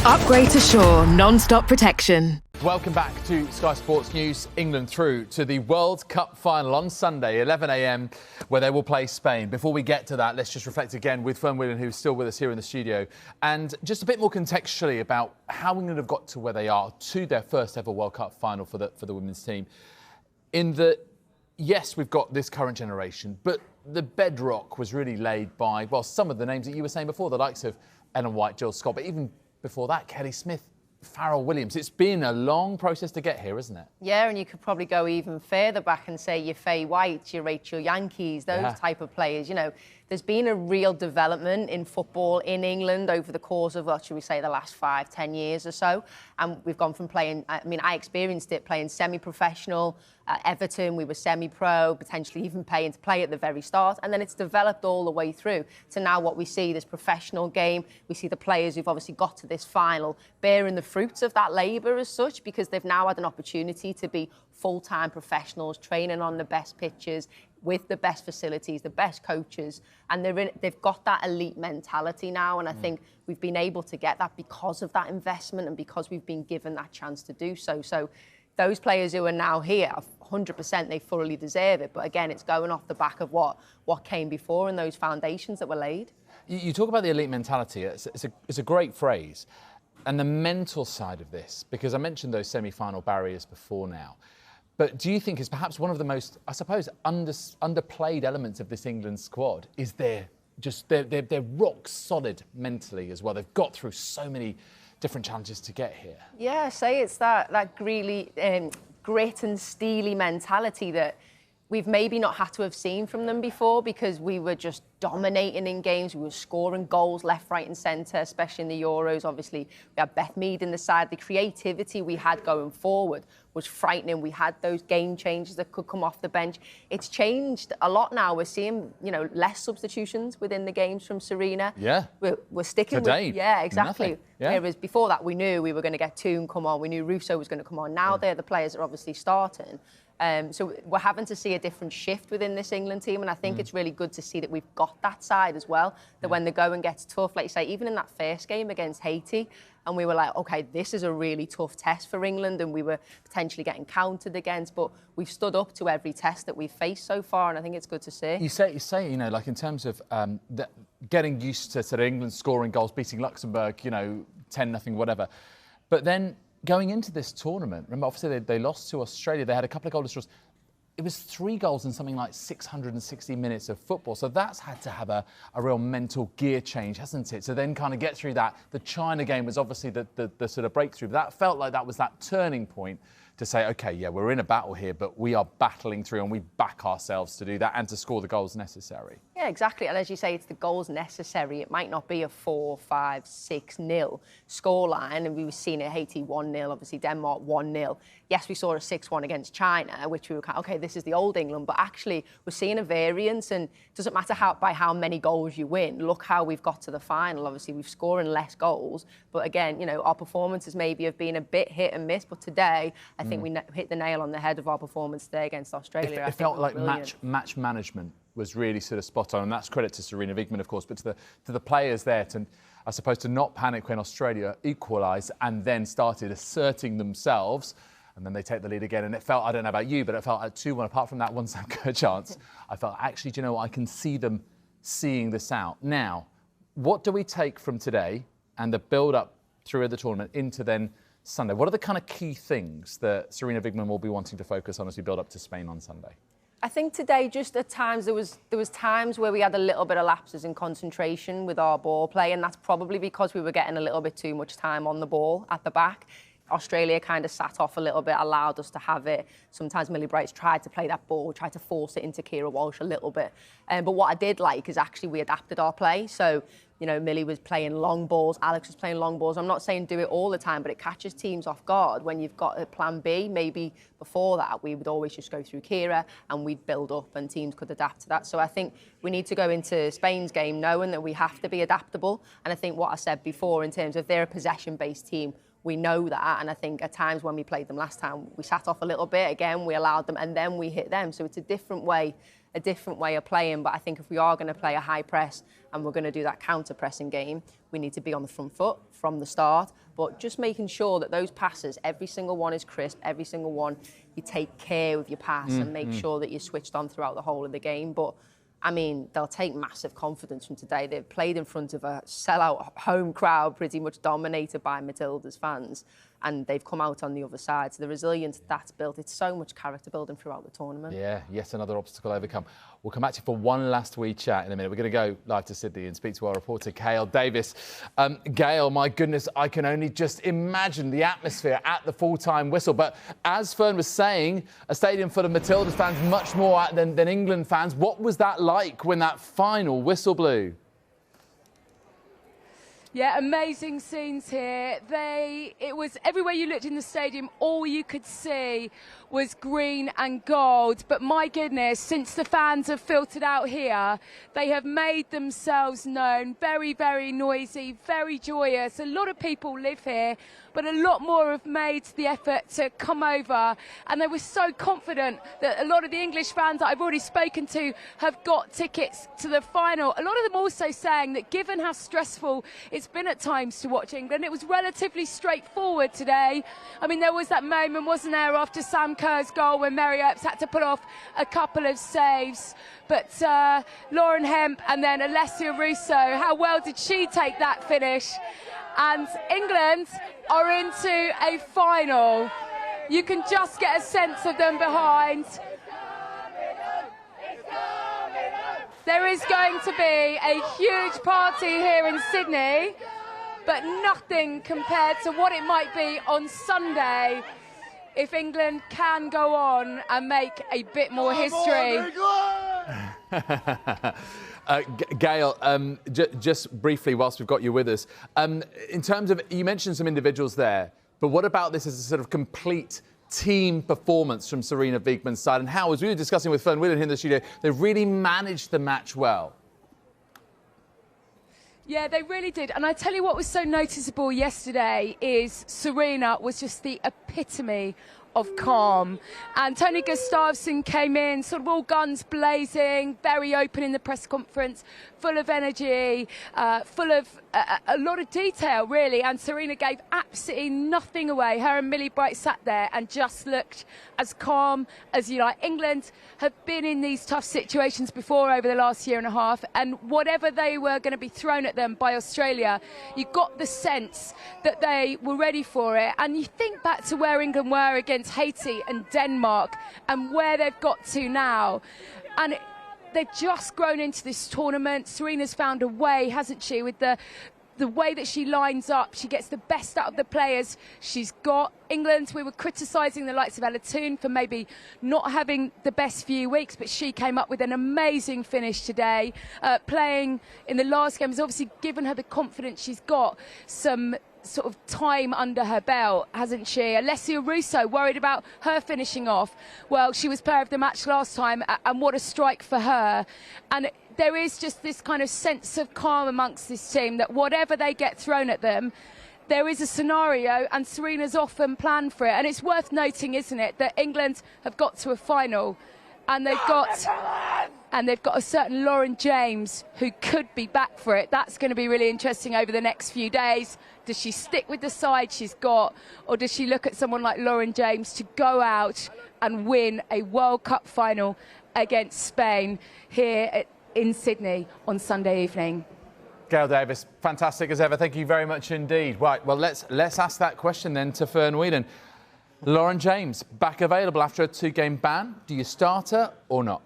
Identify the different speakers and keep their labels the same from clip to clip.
Speaker 1: Upgrade to Shore non-stop protection.
Speaker 2: Welcome back to Sky Sports News. England through to the World Cup final on Sunday, 11 a.m, where they will play Spain. Before we get to that, let's just reflect again with Fern William, who's still with us here in the studio, and just a bit more contextually about how England have got to where they are, to their first ever World Cup final for the women's team. In the, yes, we've got this current generation, but the bedrock was really laid by, well, some of the names that you were saying before, the likes of Ellen White, Jill Scott, but even before that, Kelly Smith, Farrell Williams. It's been a long process to get here, isn't it?
Speaker 3: Yeah, and you could probably go even further back and say your Faye White, your Rachel Yankees, those type of players. You know, there's been a real development in football in England over the course of, what should we say, the last 5-10 years or so. And we've gone from playing, I mean, I experienced it playing semi-professional at Everton, we were semi-pro, potentially even paying to play at the very start. And then it's developed all the way through to now what we see, this professional game. We see the players who've obviously got to this final bearing the fruits of that labour as such, because they've now had an opportunity to be full-time professionals, training on the best pitches, with the best facilities, the best coaches, and they've got that elite mentality now. And I think we've been able to get that because of that investment and because we've been given that chance to do so. So those players who are now here, 100%, they thoroughly deserve it. But again, it's going off the back of what came before and those foundations that were laid.
Speaker 2: You talk about the elite mentality. It's a great phrase. And the mental side of this, because I mentioned those semi-final barriers before now. But do you think is perhaps one of the most, I suppose, underplayed elements of this England squad is they're rock solid mentally as well. They've got through so many different challenges to get here.
Speaker 3: Yeah, I say it's that really grit and steely mentality that we've maybe not had to have seen from them before, because we were just dominating in games. We were scoring goals left, right and centre, especially in the Euros. Obviously, we had Beth Mead in the side. The creativity we had going forward was frightening. We had those game changers that could come off the bench. It's changed a lot now. We're seeing, less substitutions within the games from Serena.
Speaker 2: Yeah.
Speaker 3: We're sticking
Speaker 2: Today,
Speaker 3: with... Yeah, exactly.
Speaker 2: Yeah.
Speaker 3: Whereas before that, we knew we were going to get Toon come on. We knew Russo was going to come on. Now they're the players that are obviously starting. So we're having to see a different shift within this England team, and I think it's really good to see that we've got that side as well, that when the going gets tough, like you say, even in that first game against Haiti, and we were like, OK, this is a really tough test for England, and we were potentially getting counted against, but we've stood up to every test that we've faced so far, and I think it's good to see.
Speaker 2: You say, like in terms of getting used to sort of England scoring goals, beating Luxembourg, 10-0, whatever, but then going into this tournament, remember, obviously they lost to Australia. They had a couple of goalless draws. It was 3 goals in something like 660 minutes of football. So that's had to have a real mental gear change, hasn't it? So then kind of get through that. The China game was obviously the sort of breakthrough. But that felt like that was that turning point to say, OK, yeah, we're in a battle here, but we are battling through and we back ourselves to do that and to score the goals necessary. Yeah,
Speaker 3: exactly. And as you say, it's the goals necessary. It might not be a 4, 5, 6-0 scoreline. And we were seeing it, Haiti 1-0, obviously Denmark 1-0. Yes, we saw a 6-1 against China, which we were kind of, OK, this is the old England. But actually, we're seeing a variance, and it doesn't matter by how many goals you win. Look how we've got to the final. Obviously, we've scoring less goals. But again, our performances maybe have been a bit hit and miss. But today, I think we hit the nail on the head of our performance today against Australia.
Speaker 2: It felt like match management was really sort of spot on, and that's credit to Serena Wigman, of course, but to the players there, I suppose, to not panic when Australia equalised and then started asserting themselves, and then they take the lead again. And it felt, I don't know about you, but it felt like 2-1. Apart from that one Sanka chance, I felt, actually, do you know what? I can see them seeing this out. Now, what do we take from today and the build-up through the tournament into then Sunday? What are the kind of key things that Serena Wigman will be wanting to focus on as we build up to Spain on Sunday?
Speaker 3: I think today, just at times, there was times where we had a little bit of lapses in concentration with our ball play, and that's probably because we were getting a little bit too much time on the ball at the back. Australia kind of sat off a little bit, allowed us to have it. Sometimes Millie Brights tried to play that ball, tried to force it into Kira Walsh a little bit. But what I did like is actually we adapted our play. So, Millie was playing long balls, Alex was playing long balls. I'm not saying do it all the time, but it catches teams off guard when you've got a plan B. Maybe before that, we would always just go through Kira and we'd build up and teams could adapt to that. So I think we need to go into Spain's game knowing that we have to be adaptable. And I think what I said before in terms of they're a possession-based team, we know that, and I think at times when we played them last time, we sat off a little bit. Again, we allowed them, and then we hit them. So it's a different way a different way of playing. But I think if we are going to play a high press and we're going to do that counter-pressing game, we need to be on the front foot from the start. But just making sure that those passes, every single one is crisp, every single one, you take care with your pass and make sure that you're switched on throughout the whole of the game. But I mean, they'll take massive confidence from today. They've played in front of a sellout home crowd, pretty much dominated by Matilda's fans, and they've come out on the other side. So the resilience that's built, it's so much character building throughout the tournament. Yeah,
Speaker 2: yet another obstacle overcome. We'll come back to you for one last wee chat in a minute. We're going to go live to Sydney and speak to our reporter, Gail Davis. Gail, my goodness, I can only just imagine the atmosphere at the full-time whistle. But as Fern was saying, a stadium full of Matilda's fans, much more than England fans. What was that like when that final whistle blew?
Speaker 4: Yeah, amazing scenes here. It was everywhere you looked in the stadium, all you could see was green and gold. But my goodness, since the fans have filtered out here, they have made themselves known. Very, very noisy, very joyous. A lot of people live here, but a lot more have made the effort to come over. And they were so confident that a lot of the English fans that I've already spoken to have got tickets to the final. A lot of them also saying that given how stressful it's been at times to watch England, it was relatively straightforward today. I mean, there was that moment, wasn't there, after Sam Kerr's goal when Mary Earps had to put off a couple of saves. But Lauren Hemp and then Alessia Russo, how well did she take that finish? And England are into a final. You can just get a sense of them behind. There is going to be a huge party here in Sydney, but nothing compared to what it might be on Sunday if England can go on and make a bit more history.
Speaker 2: Gail, just briefly, whilst we've got you with us, in terms of, you mentioned some individuals there, but what about this as a sort of complete team performance from Sarina Wiegman's side, and how, as we were discussing with Fern Whelan here in the studio, they really managed the match well?
Speaker 4: Yeah, they really did. And I tell you what was so noticeable yesterday is Sarina was just the epitome of calm. And Tony Gustafsson came in, sort of all guns blazing, very open in the press conference, full of energy, full of a lot of detail, really. And Sarina gave absolutely nothing away. Her and Millie Bright sat there and just looked as calm as you like. England have been in these tough situations before over the last year and a half, and whatever they were going to be thrown at them by Australia, you got the sense that they were ready for it. And you think back to where England were against Haiti and Denmark and where they've got to now. And they've just grown into this tournament. Serena's found a way, hasn't she, with the way that she lines up. She gets the best out of the players she's got. England, we were criticising the likes of Ella Toone for maybe not having the best few weeks, but she came up with an amazing finish today. Playing in the last game has obviously given her the confidence. She's got some sort of time under her belt, hasn't she? Alessia Russo, worried about her finishing off. Well, she was player of the match last time, and what a strike for her. And there is just this kind of sense of calm amongst this team that whatever they get thrown at them, there is a scenario, and Serena's often planned for it. And it's worth noting, isn't it, that England have got to a final, and they've got a certain Lauren James who could be back for it. That's going to be really interesting over the next few days. Does she stick with the side she's got, or does she look at someone like Lauren James to go out and win a World Cup final against Spain here in Sydney on Sunday evening?
Speaker 2: Gail Davis, fantastic as ever. Thank you very much indeed. Right, well, let's ask that question then to Fern Whelan. Lauren James, back available after a 2-game ban. Do you start her or not?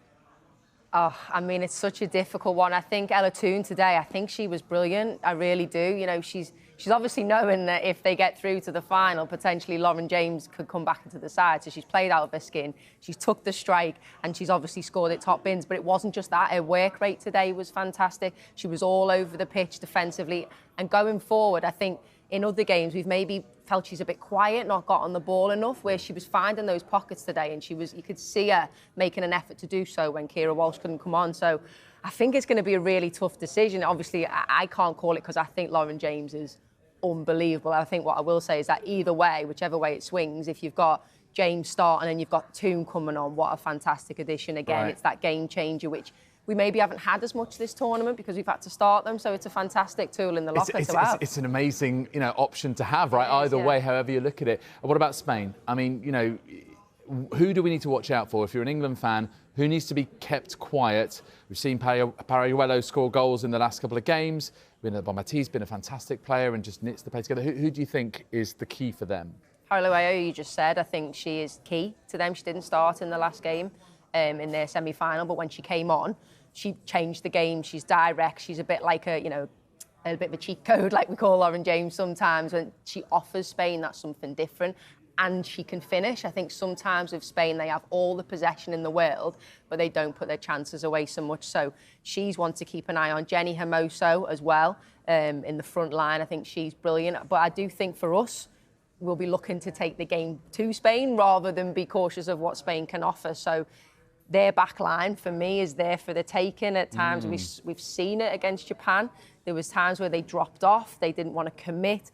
Speaker 3: Oh, I mean, it's such a difficult one. I think Ella Toone today, I think she was brilliant. I really do. You know, she's obviously knowing that if they get through to the final, potentially Lauren James could come back into the side. So she's played out of her skin. She's took the strike, and she's obviously scored at top bins. But it wasn't just that. Her work rate today was fantastic. She was all over the pitch defensively. And going forward, I think in other games, we've maybe felt she's a bit quiet, not got on the ball enough, where she was finding those pockets today, and you could see her making an effort to do so when Keira Walsh couldn't come on. So I think it's going to be a really tough decision. Obviously, I can't call it because I think Lauren James is unbelievable. I think what I will say is that either way, whichever way it swings, if you've got James start, and then you've got Toon coming on. What a fantastic addition. Again,
Speaker 2: Right.
Speaker 3: it's that game changer, which we maybe haven't had as much this tournament because we've had to start them. So it's a fantastic tool in the locker to have.
Speaker 2: It's an amazing, option to have, right? Either way, however you look at it. And what about Spain? I mean, who do we need to watch out for? If you're an England fan, who needs to be kept quiet? We've seen Parayuelo score goals in the last couple of games. Bonmati's been a fantastic player and just knits the play together. Who do you think is the key for them?
Speaker 3: Parayuelo, you just said, I think she is key to them. She didn't start in the last game in their semi-final, but when she came on, she changed the game. She's direct. She's a bit like a bit of a cheat code, like we call Lauren James sometimes. When she offers Spain, that's something different. And she can finish. I think sometimes with Spain, they have all the possession in the world, but they don't put their chances away so much. So she's one to keep an eye on. Jenny Hermoso as well in the front line. I think she's brilliant. But I do think for us, we'll be looking to take the game to Spain rather than be cautious of what Spain can offer. So their back line, for me, is there for the taking. At times, we've seen it against Japan. There was times where they dropped off. They didn't want to commit.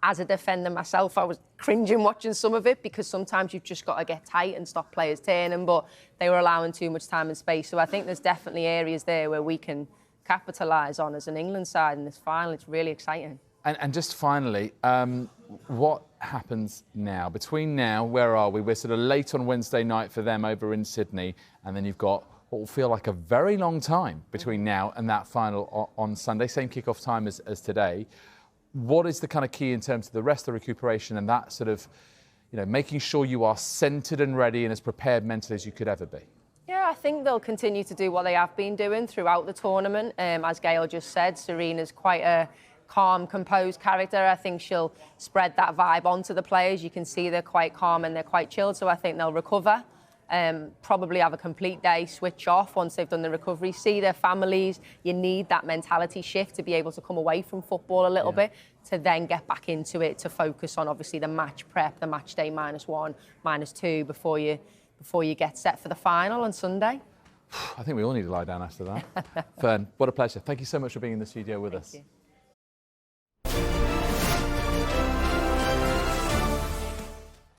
Speaker 3: As a defender myself, I was cringing watching some of it because sometimes you've just got to get tight and stop players turning, but they were allowing too much time and space. So I think there's definitely areas there where we can capitalise on as an England side in this final. It's really exciting.
Speaker 2: And just finally, what happens now? Between now, where are we? We're sort of late on Wednesday night for them over in Sydney, and then you've got what will feel like a very long time between now and that final on Sunday, same kick-off time as today. What is the kind of key in terms of the rest of the recuperation and that sort of, making sure you are centred and ready and as prepared mentally as you could ever be?
Speaker 3: Yeah, I think they'll continue to do what they have been doing throughout the tournament. As Gail just said, Serena's quite a calm, composed character. I think she'll spread that vibe onto the players. You can see they're quite calm and they're quite chilled, so I think they'll recover. Probably have a complete day, switch off once they've done the recovery, see their families. You need that mentality shift to be able to come away from football a little bit, to then get back into it, to focus on obviously the match prep, the match day -1, -2 before you get set for the final on Sunday.
Speaker 2: I think we all need to lie down after that. Fern, what a pleasure. Thank you so much for being in the studio with us.
Speaker 3: Thank you.